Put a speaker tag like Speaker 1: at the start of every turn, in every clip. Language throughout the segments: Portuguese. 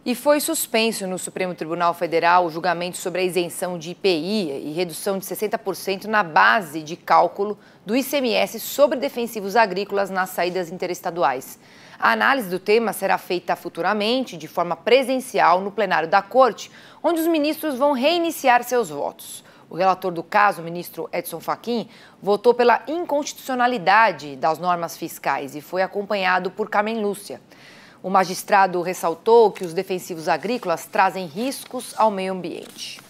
Speaker 1: E foi suspenso no Supremo Tribunal Federal o julgamento sobre a isenção de IPI e redução de 60% na base de cálculo do ICMS sobre defensivos agrícolas nas saídas interestaduais. A análise do tema será feita futuramente, de forma presencial, no plenário da Corte, onde os ministros vão reiniciar seus votos. O relator do caso, o ministro Edson Fachin, votou pela inconstitucionalidade das normas fiscais e foi acompanhado por Carmen Lúcia. O magistrado ressaltou que os defensivos agrícolas trazem riscos ao meio ambiente.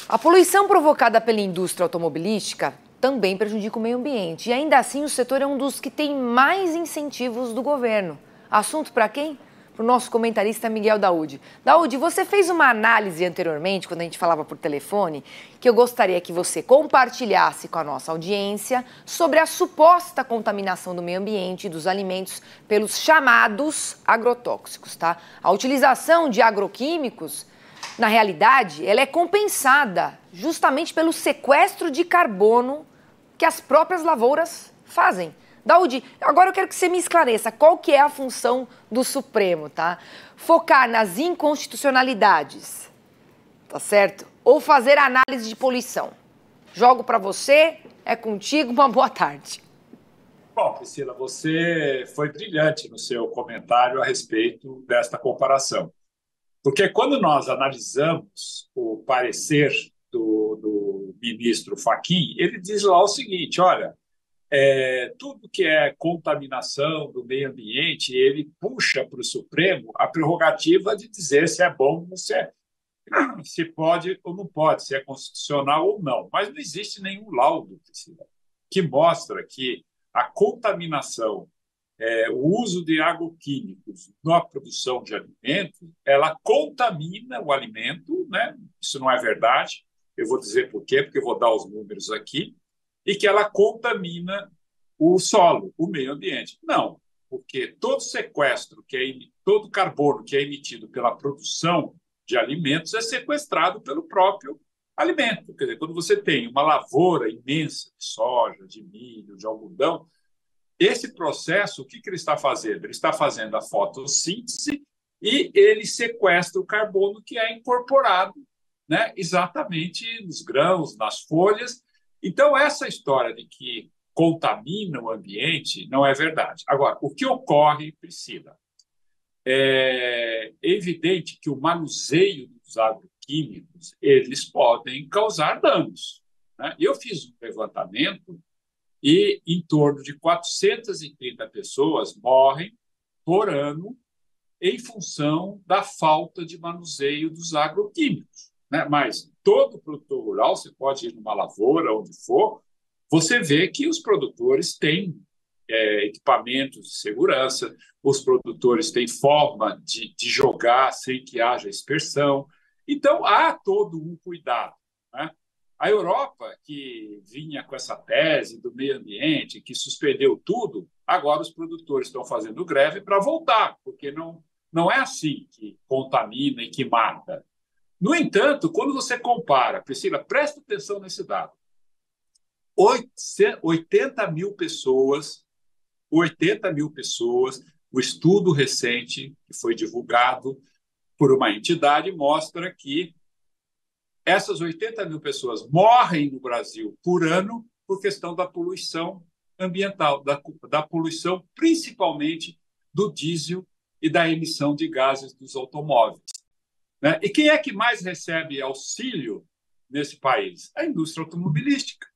Speaker 1: A poluição provocada pela indústria automobilística também prejudica o meio ambiente. E ainda assim, o setor é um dos que tem mais incentivos do governo. Assunto para quem? Para o nosso comentarista Miguel Daoud. Daoud, você fez uma análise anteriormente, quando a gente falava por telefone, que eu gostaria que você compartilhasse com a nossa audiência sobre a suposta contaminação do meio ambiente e dos alimentos pelos chamados agrotóxicos, tá? A utilização de agroquímicos, na realidade, ela é compensada justamente pelo sequestro de carbono que as próprias lavouras fazem. Daoud, agora eu quero que você me esclareça qual que é a função do Supremo, tá? Focar nas inconstitucionalidades, tá certo? Ou fazer análise de poluição. Jogo para você, é contigo, uma boa tarde.
Speaker 2: Bom, Priscila, você foi brilhante no seu comentário a respeito desta comparação. Porque quando nós analisamos o parecer do ministro Fachin, ele diz lá o seguinte, olha, tudo que é contaminação do meio ambiente, ele puxa para o Supremo a prerrogativa de dizer se é bom ou se pode ou não pode, se é constitucional ou não. Mas não existe nenhum laudo, Priscila, que mostra que a contaminação, o uso de agroquímicos na produção de alimentos, ela contamina o alimento, né? Isso não é verdade. Eu vou dizer por quê, porque eu vou dar os números aqui, e que ela contamina o solo, o meio ambiente. Não, porque todo sequestro, todo carbono que é emitido pela produção de alimentos é sequestrado pelo próprio alimento. Quer dizer, quando você tem uma lavoura imensa de soja, de milho, de algodão, esse processo, o que ele está fazendo? Ele está fazendo a fotossíntese e ele sequestra o carbono que é incorporado, né, exatamente nos grãos, nas folhas. Então, essa história de que contamina o ambiente não é verdade. Agora, o que ocorre, Priscila, é evidente que o manuseio dos agroquímicos, eles podem causar danos, né? Eu fiz um levantamento e em torno de 430 pessoas morrem por ano em função da falta de manuseio dos agroquímicos, né? Mas todo produtor rural, você pode ir numa lavoura, onde for, você vê que os produtores têm equipamentos de segurança, os produtores têm forma de jogar sem que haja aspersão. Então, há todo um cuidado, né? A Europa, que vinha com essa tese do meio ambiente, que suspendeu tudo, agora os produtores estão fazendo greve para voltar, porque não é assim que contamina e que mata. No entanto, quando você compara, Priscila, presta atenção nesse dado, 80 mil pessoas, o estudo recente que foi divulgado por uma entidade mostra que essas 80 mil pessoas morrem no Brasil por ano por questão da poluição ambiental, da poluição principalmente do diesel e da emissão de gases dos automóveis, né? E quem é que mais recebe auxílio nesse país? A indústria automobilística.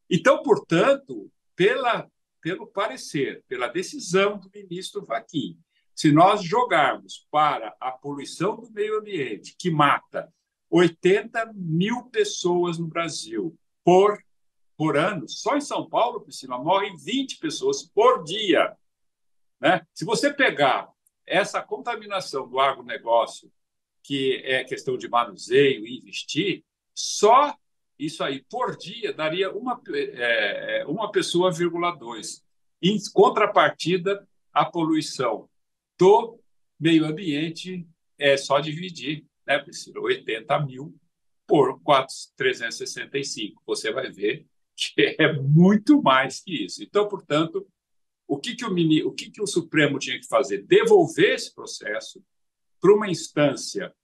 Speaker 2: Então, portanto, pelo parecer, pela decisão do ministro Fachin, se nós jogarmos para a poluição do meio ambiente, que mata 80 mil pessoas no Brasil por ano, só em São Paulo, Priscila, morrem 20 pessoas por dia, né? Se você pegar essa contaminação do agronegócio, que é questão de manuseio e investir, só isso aí por dia daria uma pessoa, 2. Em contrapartida, a poluição do meio ambiente é só dividir, né, Priscila? 80 mil por 365. Você vai ver que é muito mais que isso. Então, portanto, o que o Supremo tinha que fazer? Devolver esse processo para uma instância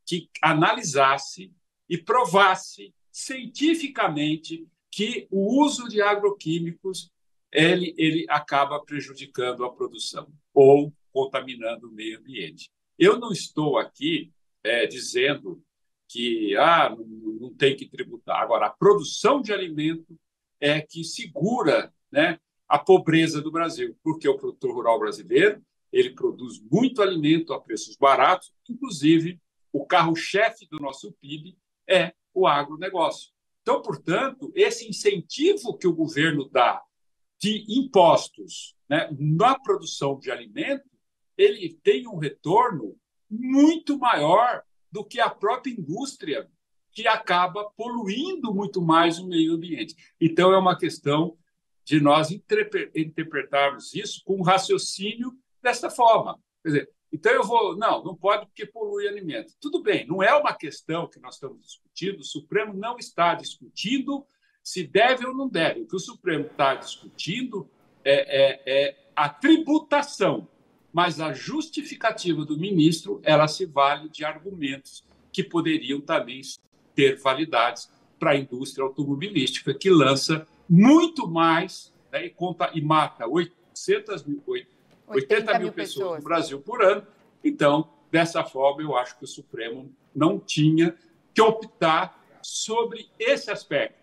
Speaker 2: que analisasse e provasse cientificamente que o uso de agroquímicos ele acaba prejudicando a produção ou contaminando o meio ambiente. Eu não estou aqui dizendo que não tem que tributar. Agora, a produção de alimento é que segura, né, a pobreza do Brasil, porque o produtor rural brasileiro ele produz muito alimento a preços baratos, inclusive o carro-chefe do nosso PIB é o agronegócio. Então, portanto, esse incentivo que o governo dá de impostos, né, na produção de alimento, ele tem um retorno muito maior do que a própria indústria, que acaba poluindo muito mais o meio ambiente. Então, é uma questão de nós interpretarmos isso com um raciocínio dessa forma. Quer dizer, então eu vou... Não pode porque polui alimento. Tudo bem, não é uma questão que nós estamos discutindo, o Supremo não está discutindo se deve ou não deve. O que o Supremo está discutindo é a tributação, mas a justificativa do ministro ela se vale de argumentos que poderiam também ter validades para a indústria automobilística, que lança muito mais, né, e mata 80 mil pessoas no Brasil por ano. Então, dessa forma, eu acho que o Supremo não tinha que optar sobre esse aspecto.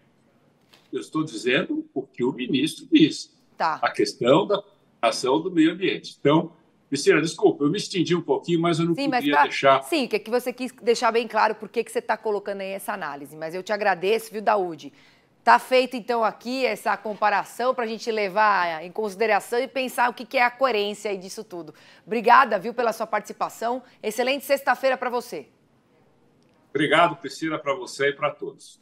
Speaker 2: Eu estou dizendo o que o ministro disse.
Speaker 1: Tá.
Speaker 2: A questão da ação do meio ambiente. Então, Priscila, desculpa, eu me estendi um pouquinho, mas eu não podia deixar...
Speaker 1: Sim, que você quis deixar bem claro por que você está colocando aí essa análise. Mas eu te agradeço, viu, Daúde? Está feito, então, aqui essa comparação para a gente levar em consideração e pensar o que é a coerência aí disso tudo. Obrigada, viu, pela sua participação. Excelente sexta-feira para você.
Speaker 2: Obrigado, Priscila, para você e para todos.